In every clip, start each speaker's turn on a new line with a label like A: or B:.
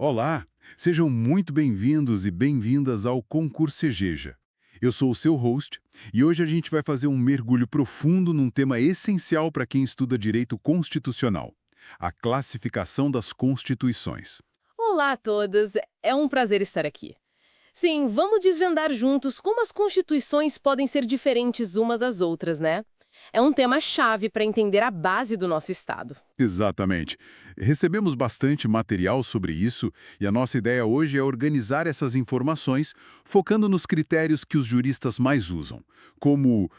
A: Olá, sejam muito bem-vindos e bem-vindas ao Concurso Segeja. Eu sou o seu host e hoje a gente vai fazer um mergulho profundo num tema essencial para quem estuda direito constitucional: a classificação das constituições.
B: Olá a todos, é um prazer estar aqui. Sim, vamos desvendar juntos como as constituições podem ser diferentes umas das outras, né? É um tema-chave para entender a base do nosso Estado.
A: Exatamente. Recebemos bastante material sobre isso e a nossa ideia hoje é organizar essas informações focando nos critérios que os juristas mais usam, como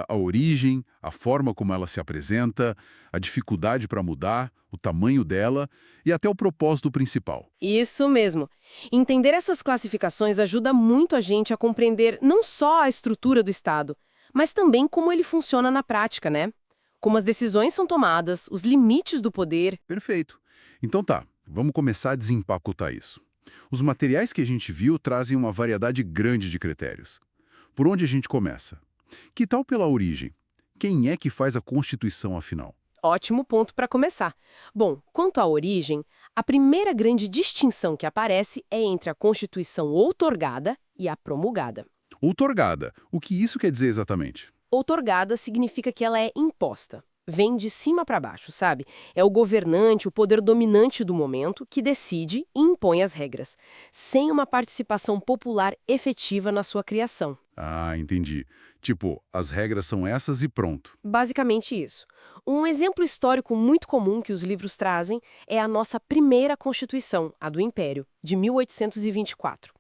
A: a origem, a forma como ela se apresenta, a dificuldade para mudar, o tamanho dela e até o propósito principal.
B: Isso mesmo. Entender essas classificações ajuda muito a gente a compreender não só a estrutura do Estado, mas também como ele funciona na prática, né? Como as decisões são tomadas, os limites do poder.
A: Perfeito. Então tá, vamos começar a desempacotar isso. Os materiais que a gente viu trazem uma variedade grande de critérios. Por onde a gente começa? Que tal pela origem? Quem é que faz a Constituição, afinal?
B: Ótimo ponto para começar. Bom, quanto à origem, a primeira grande distinção que aparece é entre a Constituição outorgada e a promulgada.
A: Outorgada. O que isso quer dizer exatamente?
B: Outorgada significa que ela é imposta. Vem de cima para baixo, sabe? É o governante, o poder dominante do momento, que decide e impõe as regras, sem uma participação popular efetiva na sua criação.
A: Ah, entendi. Tipo, as regras são essas e pronto.
B: Basicamente isso. Um exemplo histórico muito comum que os livros trazem é a nossa primeira Constituição, a do Império, de 1824.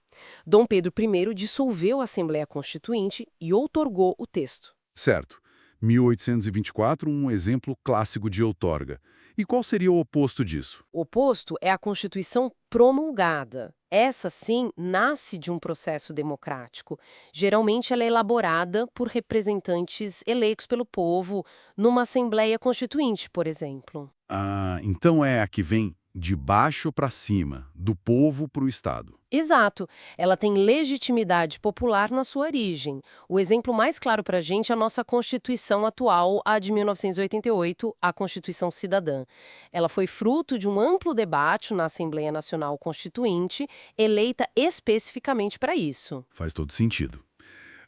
B: Dom Pedro I dissolveu a Assembleia Constituinte e outorgou o texto.
A: Certo. 1824, um exemplo clássico de outorga. E qual seria o oposto disso?
B: O oposto é a Constituição promulgada. Essa, sim, nasce de um processo democrático. Geralmente ela é elaborada por representantes eleitos pelo povo, numa Assembleia Constituinte, por exemplo.
A: Ah, então é a que vem de baixo para cima, do povo para o Estado.
B: Exato. Ela tem legitimidade popular na sua origem. O exemplo mais claro para a gente é a nossa Constituição atual, a de 1988, a Constituição Cidadã. Ela foi fruto de um amplo debate na Assembleia Nacional Constituinte, eleita especificamente para isso.
A: Faz todo sentido.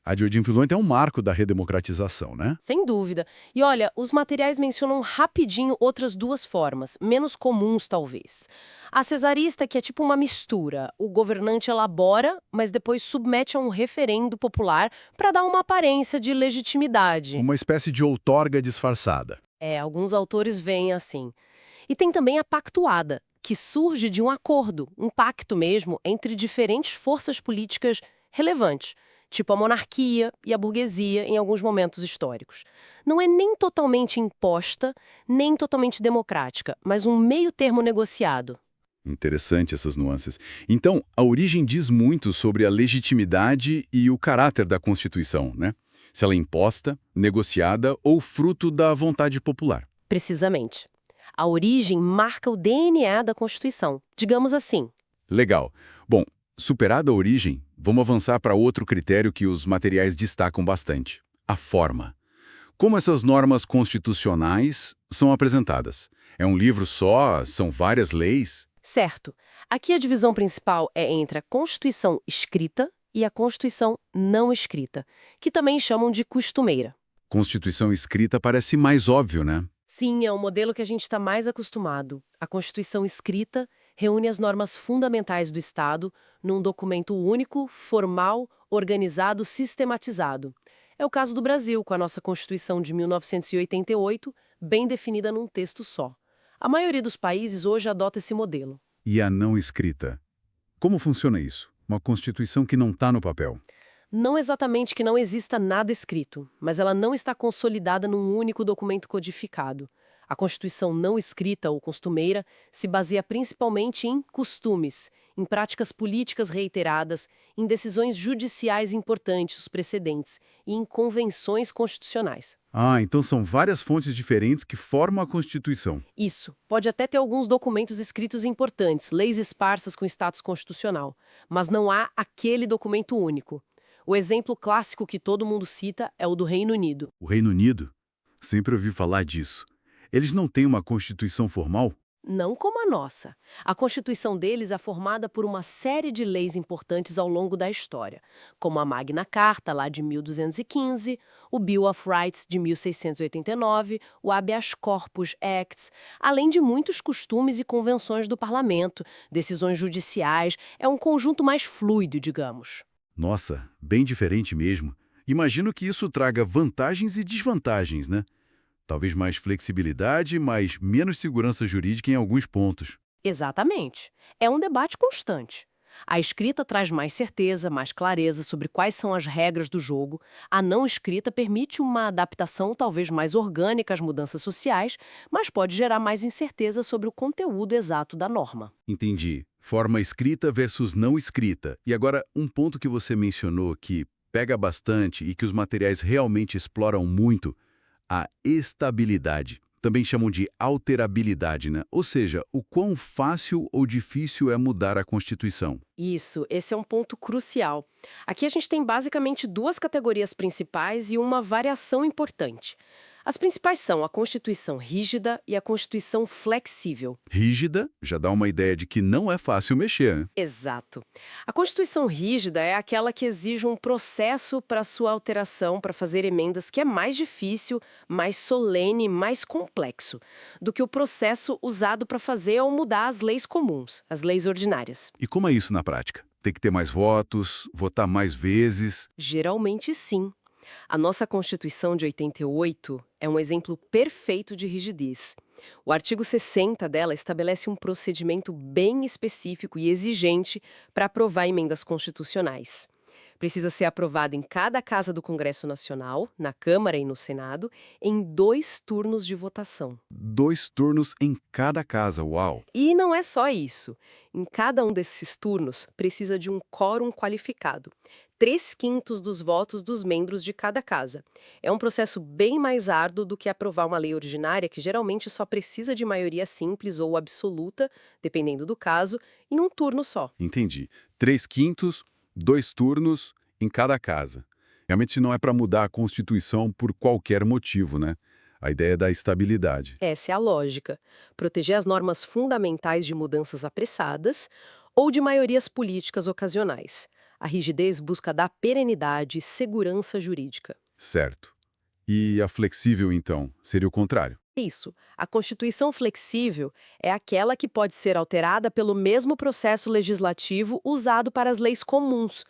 A: A de Odin Pilon é um marco da redemocratização, né?
B: Sem dúvida. E olha, os materiais mencionam rapidinho outras duas formas, menos comuns talvez. A cesarista, que é tipo uma mistura. O governante elabora, mas depois submete a um referendo popular para dar uma aparência de legitimidade.
A: Uma espécie de outorga disfarçada.
B: É, alguns autores veem assim. E tem também a pactuada, que surge de um acordo, um pacto mesmo, entre diferentes forças políticas relevantes, tipo a monarquia e a burguesia em alguns momentos históricos. Não é nem totalmente imposta, nem totalmente democrática, mas um meio termo negociado.
A: Interessante essas nuances. Então, a origem diz muito sobre a legitimidade e o caráter da Constituição, né? Se ela é imposta, negociada ou fruto da vontade popular.
B: Precisamente. A origem marca o DNA da Constituição, digamos assim.
A: Legal. Bom, superada a origem, vamos avançar para outro critério que os materiais destacam bastante: a forma. Como essas normas constitucionais são apresentadas? É um livro só? São várias leis?
B: Certo. Aqui a divisão principal é entre a Constituição escrita e a Constituição não escrita, que também chamam de costumeira.
A: Constituição escrita parece mais óbvio, né?
B: Sim, é o modelo que a gente está mais acostumado. A Constituição escrita reúne as normas fundamentais do Estado num documento único, formal, organizado, sistematizado. É o caso do Brasil, com a nossa Constituição de 1988, bem definida num texto só. A maioria dos países hoje adota esse modelo.
A: E a não escrita? Como funciona isso? Uma Constituição que não está no papel.
B: Não exatamente que não exista nada escrito, mas ela não está consolidada num único documento codificado. A Constituição não escrita ou costumeira se baseia principalmente em costumes, em práticas políticas reiteradas, em decisões judiciais importantes, os precedentes, e em convenções constitucionais.
A: Ah, então são várias fontes diferentes que formam a Constituição.
B: Isso. Pode até ter alguns documentos escritos importantes, leis esparsas com status constitucional, mas não há aquele documento único. O exemplo clássico que todo mundo cita é o do Reino Unido.
A: O Reino Unido? Sempre ouvi falar disso. Eles não têm uma Constituição formal?
B: Não como a nossa. A Constituição deles é formada por uma série de leis importantes ao longo da história, como a Magna Carta, lá de 1215, o Bill of Rights, de 1689, o Habeas Corpus Act, além de muitos costumes e convenções do parlamento, decisões judiciais, é um conjunto mais fluido, digamos.
A: Nossa, bem diferente mesmo. Imagino que isso traga vantagens e desvantagens, né? Talvez mais flexibilidade, mas menos segurança jurídica em alguns pontos.
B: Exatamente. É um debate constante. A escrita traz mais certeza, mais clareza sobre quais são as regras do jogo. A não escrita permite uma adaptação talvez mais orgânica às mudanças sociais, mas pode gerar mais incerteza sobre o conteúdo exato da norma.
A: Entendi. Forma escrita versus não escrita. E agora, um ponto que você mencionou que pega bastante e que os materiais realmente exploram muito, a estabilidade. Também chamam de alterabilidade, né? Ou seja, o quão fácil ou difícil é mudar a Constituição.
B: Isso, esse é um ponto crucial. Aqui a gente tem basicamente duas categorias principais e uma variação importante. As principais são a Constituição rígida e a Constituição flexível.
A: Rígida já dá uma ideia de que não é fácil mexer, né?
B: Exato. A Constituição rígida é aquela que exige um processo para sua alteração, para fazer emendas, que é mais difícil, mais solene, mais complexo do que o processo usado para fazer ou mudar as leis comuns, as leis ordinárias.
A: E como é isso na prática? Tem que ter mais votos, votar mais vezes.
B: Geralmente, sim. A nossa Constituição de 88 é um exemplo perfeito de rigidez. O artigo 60 dela estabelece um procedimento bem específico e exigente para aprovar emendas constitucionais. Precisa ser aprovada em cada casa do Congresso Nacional, na Câmara e no Senado, em 2 turnos de votação.
A: 2 turnos em cada casa, uau!
B: E não é só isso. Em cada um desses turnos, precisa de um quórum qualificado. 3/5 dos votos dos membros de cada casa. É um processo bem mais árduo do que aprovar uma lei ordinária que geralmente só precisa de maioria simples ou absoluta, dependendo do caso, em um turno só.
A: Entendi. 3/5, 2 turnos em cada casa. Realmente não é para mudar a Constituição por qualquer motivo, né? A ideia é da estabilidade.
B: Essa é a lógica. Proteger as normas fundamentais de mudanças apressadas ou de maiorias políticas ocasionais. A rigidez busca dar perenidade e segurança jurídica.
A: Certo. E a flexível, então, seria o contrário.
B: Isso. A Constituição flexível é aquela que pode ser alterada pelo mesmo processo legislativo usado para as leis comuns.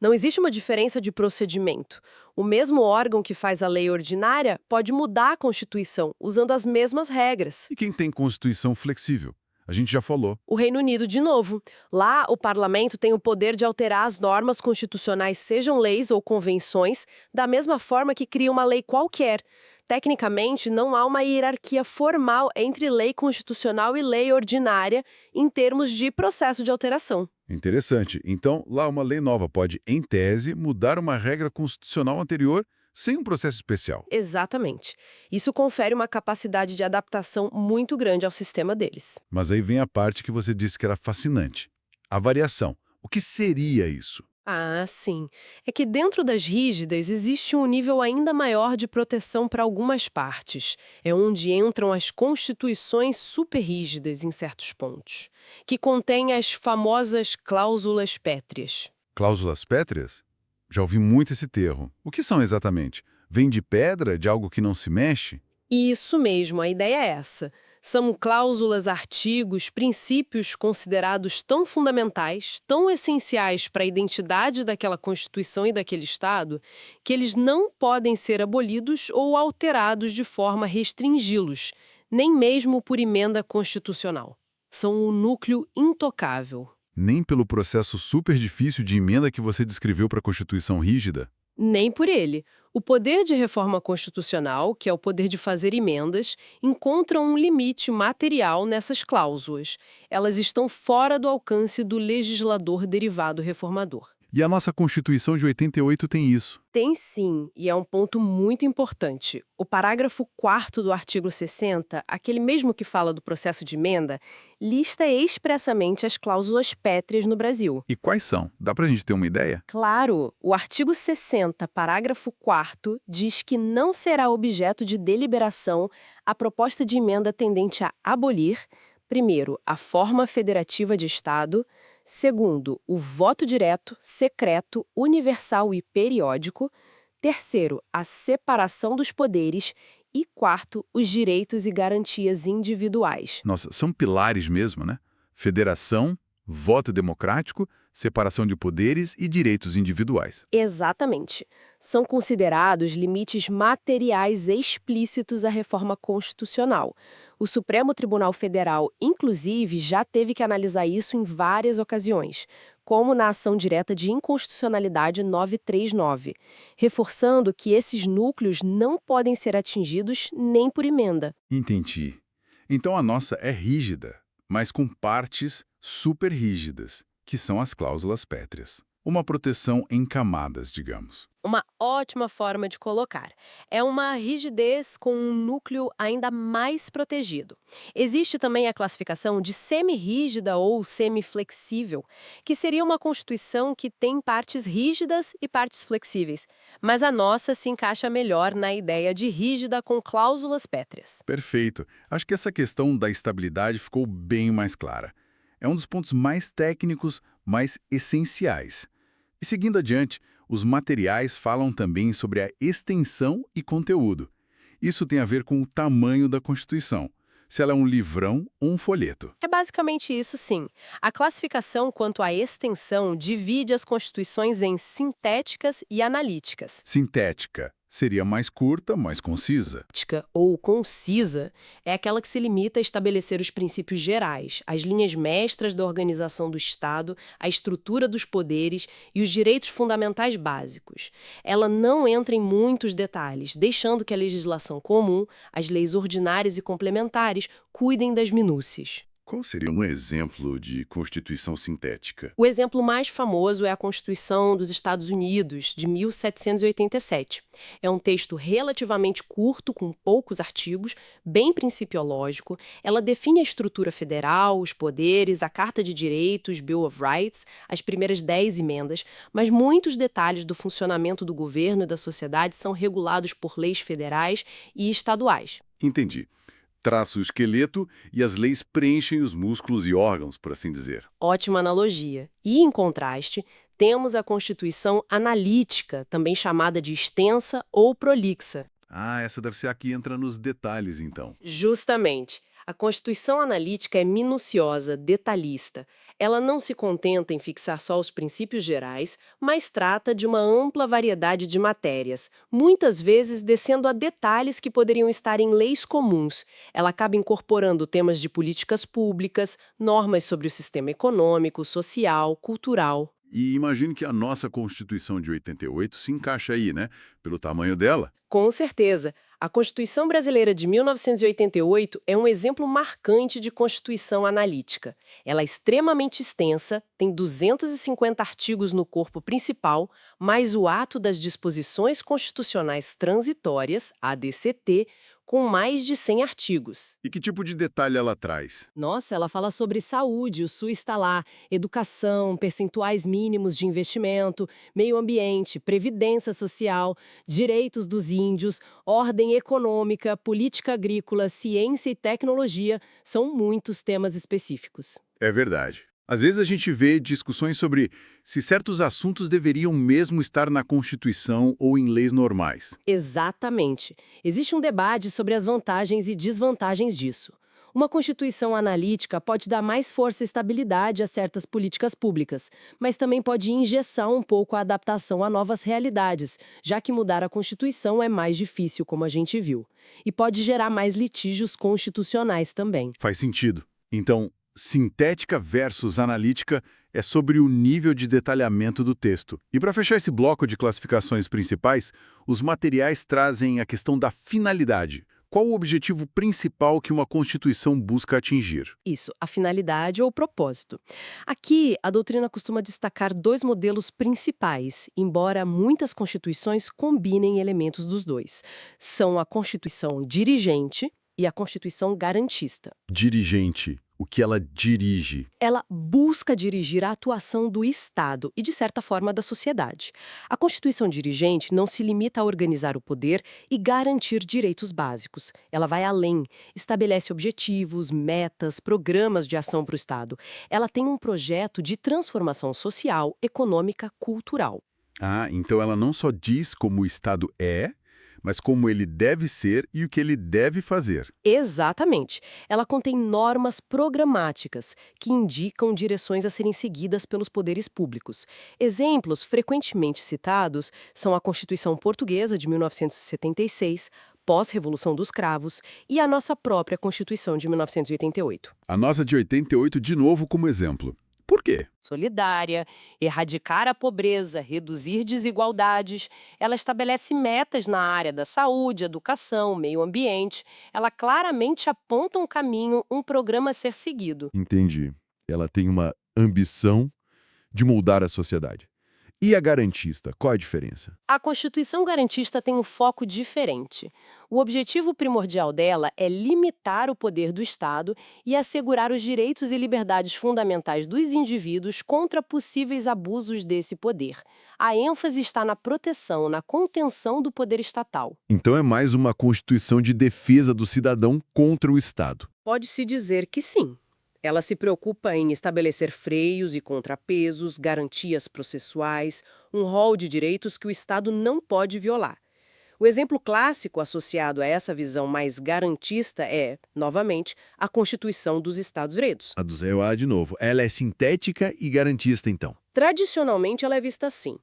B: Não existe uma diferença de procedimento. O mesmo órgão que faz a lei ordinária pode mudar a Constituição usando as mesmas regras.
A: E quem tem Constituição flexível? A gente já falou.
B: O Reino Unido, de novo. Lá, o parlamento tem o poder de alterar as normas constitucionais, sejam leis ou convenções, da mesma forma que cria uma lei qualquer. Tecnicamente, não há uma hierarquia formal entre lei constitucional e lei ordinária em termos de processo de alteração.
A: Interessante. Então, lá uma lei nova pode, em tese, mudar uma regra constitucional anterior sem um processo especial.
B: Exatamente. Isso confere uma capacidade de adaptação muito grande ao sistema deles.
A: Mas aí vem a parte que você disse que era fascinante. A variação. O que seria isso?
B: Ah, sim. É que dentro das rígidas existe um nível ainda maior de proteção para algumas partes. É onde entram as constituições superrígidas em certos pontos, que contêm as famosas cláusulas pétreas.
A: Cláusulas pétreas? Já ouvi muito esse termo. O que são exatamente? Vem de pedra, de algo que não se mexe?
B: Isso mesmo, a ideia é essa. São cláusulas, artigos, princípios considerados tão fundamentais, tão essenciais para a identidade daquela Constituição e daquele Estado, que eles não podem ser abolidos ou alterados de forma a restringi-los, nem mesmo por emenda constitucional. São um núcleo intocável.
A: Nem pelo processo super difícil de emenda que você descreveu para a Constituição rígida?
B: Nem por ele. O poder de reforma constitucional, que é o poder de fazer emendas, encontra um limite material nessas cláusulas. Elas estão fora do alcance do legislador derivado reformador.
A: E a nossa Constituição de 88 tem isso.
B: Tem sim, e é um ponto muito importante. O parágrafo 4º do artigo 60, aquele mesmo que fala do processo de emenda, lista expressamente as cláusulas pétreas no Brasil.
A: E quais são? Dá pra gente ter uma ideia?
B: Claro, o artigo 60, parágrafo 4º, diz que não será objeto de deliberação a proposta de emenda tendente a abolir, Primeiro, a forma federativa de Estado. Segundo, o voto direto, secreto, universal e periódico. Terceiro, a separação dos poderes. E quarto, os direitos e garantias individuais.
A: Nossa, são pilares mesmo, né? Federação, voto democrático, separação de poderes e direitos individuais.
B: Exatamente. São considerados limites materiais explícitos à reforma constitucional. O Supremo Tribunal Federal, inclusive, já teve que analisar isso em várias ocasiões, como na ação direta de inconstitucionalidade 939, reforçando que esses núcleos não podem ser atingidos nem por emenda.
A: Entendi. Então a nossa é rígida, mas com partes super rígidas, que são as cláusulas pétreas. Uma proteção em camadas, digamos.
B: Uma ótima forma de colocar. É uma rigidez com um núcleo ainda mais protegido. Existe também a classificação de semi-rígida ou semi-flexível, que seria uma constituição que tem partes rígidas e partes flexíveis, mas a nossa se encaixa melhor na ideia de rígida com cláusulas pétreas.
A: Perfeito. Acho que essa questão da estabilidade ficou bem mais clara. É um dos pontos mais técnicos, mais essenciais. E seguindo adiante, os materiais falam também sobre a extensão e conteúdo. Isso tem a ver com o tamanho da Constituição, se ela é um livrão ou um folheto.
B: É basicamente isso, sim. A classificação quanto à extensão divide as constituições em sintéticas e analíticas.
A: Sintética seria mais curta, mais concisa.
B: Sintética ou concisa é aquela que se limita a estabelecer os princípios gerais, as linhas mestras da organização do Estado, a estrutura dos poderes e os direitos fundamentais básicos. Ela não entra em muitos detalhes, deixando que a legislação comum, as leis ordinárias e complementares, cuidem das minúcias.
A: Qual seria um exemplo de Constituição sintética?
B: O exemplo mais famoso é a Constituição dos Estados Unidos, de 1787. É um texto relativamente curto, com poucos artigos, bem principiológico. Ela define a estrutura federal, os poderes, a Carta de Direitos, Bill of Rights, as primeiras 10 emendas, mas muitos detalhes do funcionamento do governo e da sociedade são regulados por leis federais e estaduais.
A: Entendi. Traça o esqueleto e as leis preenchem os músculos e órgãos, por assim dizer.
B: Ótima analogia. E, em contraste, temos a Constituição analítica, também chamada de extensa ou prolixa.
A: Ah, essa deve ser a que entra nos detalhes, então.
B: Justamente. A Constituição analítica é minuciosa, detalhista. Ela não se contenta em fixar só os princípios gerais, mas trata de uma ampla variedade de matérias, muitas vezes descendo a detalhes que poderiam estar em leis comuns. Ela acaba incorporando temas de políticas públicas, normas sobre o sistema econômico, social, cultural.
A: E imagino que a nossa Constituição de 88 se encaixa aí, né? Pelo tamanho dela.
B: Com certeza. A Constituição Brasileira de 1988 é um exemplo marcante de Constituição analítica. Ela é extremamente extensa, tem 250 artigos no corpo principal, mais o Ato das Disposições Constitucionais Transitórias, ADCT, com mais de 100 artigos.
A: E que tipo de detalhe ela traz?
B: Nossa, ela fala sobre saúde, o SUS está lá, educação, percentuais mínimos de investimento, meio ambiente, previdência social, direitos dos índios, ordem econômica, política agrícola, ciência e tecnologia, são muitos temas específicos.
A: É verdade. Às vezes a gente vê discussões sobre se certos assuntos deveriam mesmo estar na Constituição ou em leis normais.
B: Exatamente. Existe um debate sobre as vantagens e desvantagens disso. Uma Constituição analítica pode dar mais força e estabilidade a certas políticas públicas, mas também pode engessar um pouco a adaptação a novas realidades, já que mudar a Constituição é mais difícil, como a gente viu. E pode gerar mais litígios constitucionais também.
A: Faz sentido. Então, sintética versus analítica é sobre o nível de detalhamento do texto. E para fechar esse bloco de classificações principais, os materiais trazem a questão da finalidade. Qual o objetivo principal que uma Constituição busca atingir?
B: Isso, a finalidade ou propósito. Aqui, a doutrina costuma destacar dois modelos principais, embora muitas constituições combinem elementos dos dois. São a Constituição dirigente e a Constituição garantista.
A: Dirigente. o que ela dirige.
B: Ela busca dirigir a atuação do Estado e, de certa forma, da sociedade. A Constituição dirigente não se limita a organizar o poder e garantir direitos básicos. Ela vai além, estabelece objetivos, metas, programas de ação para o Estado. Ela tem um projeto de transformação social, econômica, cultural.
A: Ah, então ela não só diz como o Estado é, mas como ele deve ser e o que ele deve fazer.
B: Exatamente. Ela contém normas programáticas que indicam direções a serem seguidas pelos poderes públicos. Exemplos frequentemente citados são a Constituição Portuguesa de 1976, pós-Revolução dos Cravos, e a nossa própria Constituição de 1988.
A: A nossa de 88, de novo, como exemplo. Por quê?
B: Solidária, erradicar a pobreza, reduzir desigualdades. Ela estabelece metas na área da saúde, educação, meio ambiente. Ela claramente aponta um caminho, um programa a ser seguido.
C: Entendi. Ela tem uma ambição de moldar a sociedade. E a garantista, qual a diferença?
B: A Constituição garantista tem um foco diferente. O objetivo primordial dela é limitar o poder do Estado e assegurar os direitos e liberdades fundamentais dos indivíduos contra possíveis abusos desse poder. A ênfase está na proteção, na contenção do poder estatal.
C: Então é mais uma constituição de defesa do cidadão contra o Estado.
B: Pode-se dizer que sim. Ela se preocupa em estabelecer freios e contrapesos, garantias processuais, um rol de direitos que o Estado não pode violar. O exemplo clássico associado a essa visão mais garantista é, novamente, a Constituição dos Estados Unidos.
C: A do Zé A de novo. Ela é sintética e garantista, então.
B: Tradicionalmente, ela é vista assim.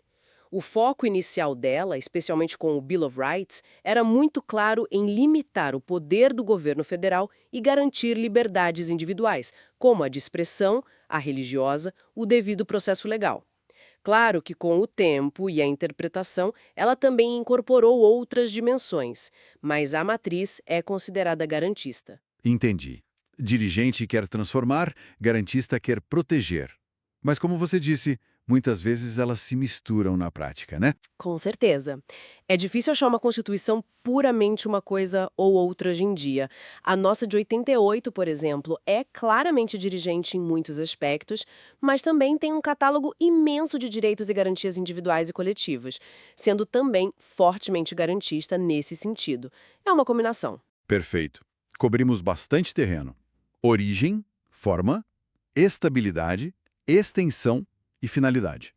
B: O foco inicial dela, especialmente com o Bill of Rights, era muito claro em limitar o poder do governo federal e garantir liberdades individuais, como a de expressão, a religiosa, o devido processo legal. Claro que com o tempo e a interpretação, ela também incorporou outras dimensões, mas a matriz é considerada garantista.
A: Entendi. Dirigente quer transformar, garantista quer proteger. Mas como você disse, muitas vezes elas se misturam na prática, né?
B: Com certeza. É difícil achar uma Constituição puramente uma coisa ou outra hoje em dia. A nossa de 88, por exemplo, é claramente dirigente em muitos aspectos, mas também tem um catálogo imenso de direitos e garantias individuais e coletivas, sendo também fortemente garantista nesse sentido. É uma combinação.
A: Perfeito. Cobrimos bastante terreno. Origem, forma, estabilidade, extensão e finalidade.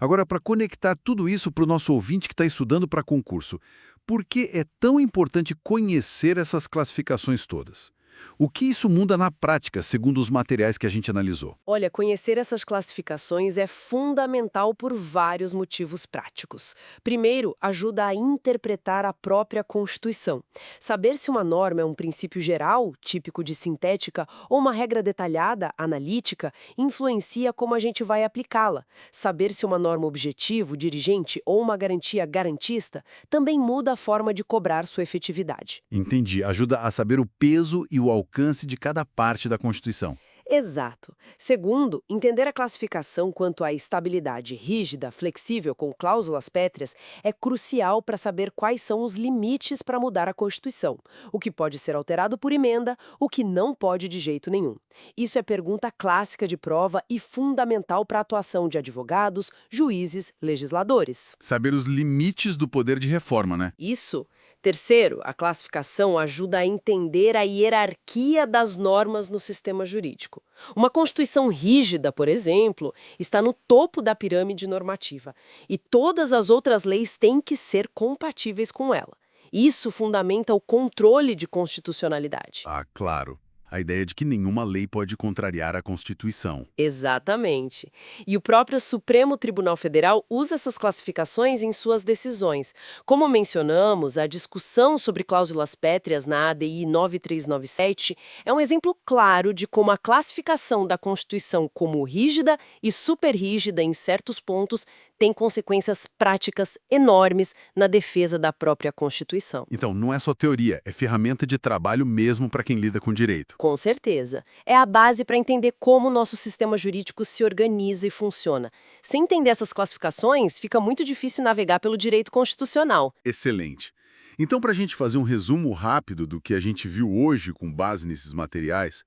A: Agora, para conectar tudo isso para o nosso ouvinte que está estudando para concurso, por que é tão importante conhecer essas classificações todas? O que isso muda na prática, segundo os materiais que a gente analisou?
B: Olha, conhecer essas classificações é fundamental por vários motivos práticos. Primeiro, ajuda a interpretar a própria Constituição. Saber se uma norma é um princípio geral, típico de sintética, ou uma regra detalhada, analítica, influencia como a gente vai aplicá-la. Saber se uma norma objetivo, dirigente ou uma garantia garantista também muda a forma de cobrar sua efetividade.
A: Entendi. Ajuda a saber o peso e o alcance de cada parte da Constituição.
B: Exato. Segundo, entender a classificação quanto à estabilidade rígida, flexível, com cláusulas pétreas, é crucial para saber quais são os limites para mudar a Constituição, o que pode ser alterado por emenda, o que não pode de jeito nenhum. Isso é pergunta clássica de prova e fundamental para a atuação de advogados, juízes, legisladores.
A: Saber os limites do poder de reforma, né?
B: Isso. Terceiro, a classificação ajuda a entender a hierarquia das normas no sistema jurídico. Uma Constituição rígida, por exemplo, está no topo da pirâmide normativa, e todas as outras leis têm que ser compatíveis com ela. Isso fundamenta o controle de constitucionalidade.
A: Ah, claro. A ideia de que nenhuma lei pode contrariar a Constituição.
B: Exatamente. E o próprio Supremo Tribunal Federal usa essas classificações em suas decisões. Como mencionamos, a discussão sobre cláusulas pétreas na ADI 9397 é um exemplo claro de como a classificação da Constituição como rígida e superrígida em certos pontos tem consequências práticas enormes na defesa da própria Constituição.
A: Então, não é só teoria, é ferramenta de trabalho mesmo para quem lida com direito.
B: Com certeza. É a base para entender como o nosso sistema jurídico se organiza e funciona. Sem entender essas classificações, fica muito difícil navegar pelo direito constitucional.
A: Excelente. Então, para a gente fazer um resumo rápido do que a gente viu hoje com base nesses materiais,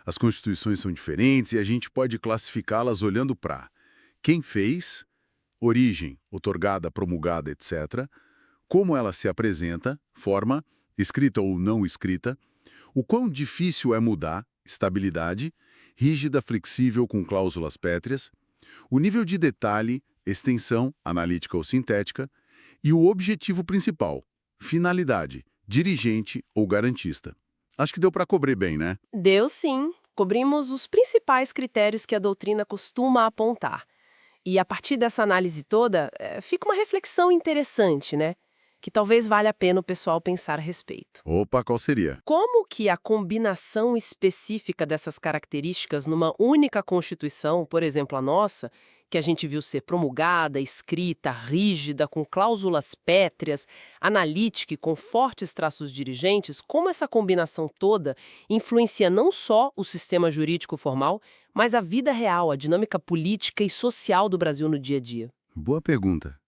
A: As constituições são diferentes e a gente pode classificá-las olhando para quem fez, origem, outorgada, promulgada, etc., como ela se apresenta, forma, escrita ou não escrita, o quão difícil é mudar, estabilidade, rígida, flexível com cláusulas pétreas, o nível de detalhe, extensão, analítica ou sintética, e o objetivo principal, finalidade, dirigente ou garantista. Acho que deu para cobrir bem, né?
B: Deu sim. Cobrimos os principais critérios que a doutrina costuma apontar. E a partir dessa análise toda, fica uma reflexão interessante, né? Que talvez valha a pena o pessoal pensar a respeito.
A: Opa, qual seria?
B: Como que a combinação específica dessas características numa única Constituição, por exemplo, a nossa, que a gente viu ser promulgada, escrita, rígida, com cláusulas pétreas, analítica e com fortes traços dirigentes, como essa combinação toda influencia não só o sistema jurídico formal, mas a vida real, a dinâmica política e social do Brasil no dia a dia?
A: Boa pergunta.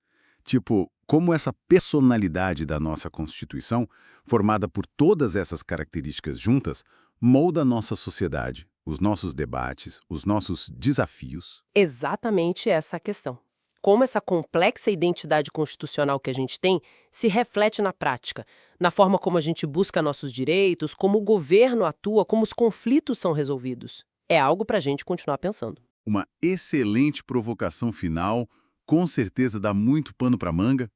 A: Tipo, como essa personalidade da nossa Constituição, formada por todas essas características juntas, molda a nossa sociedade, os nossos debates, os nossos desafios?
B: Exatamente essa a questão. Como essa complexa identidade constitucional que a gente tem se reflete na prática, na forma como a gente busca nossos direitos, como o governo atua, como os conflitos são resolvidos. É algo para a gente continuar pensando.
A: Uma excelente provocação final, com certeza dá muito pano para manga.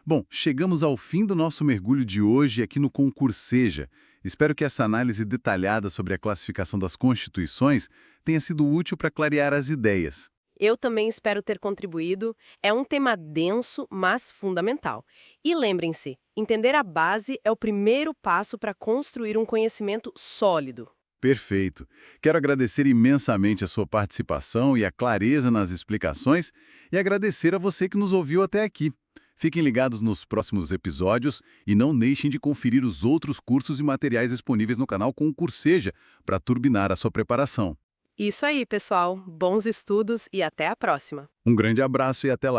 A: Bom, chegamos ao fim do nosso mergulho de hoje aqui no Concurseja. Espero que essa análise detalhada sobre a classificação das constituições tenha sido útil para clarear as ideias.
B: Eu também espero ter contribuído. É um tema denso, mas fundamental. E lembrem-se, entender a base é o primeiro passo para construir um conhecimento sólido.
A: Perfeito. Quero agradecer imensamente a sua participação e a clareza nas explicações e agradecer a você que nos ouviu até aqui. Fiquem ligados nos próximos episódios e não deixem de conferir os outros cursos e materiais disponíveis no canal Concurseja para turbinar a sua preparação.
B: Isso aí, pessoal. Bons estudos e até a próxima.
A: Um grande abraço e até lá!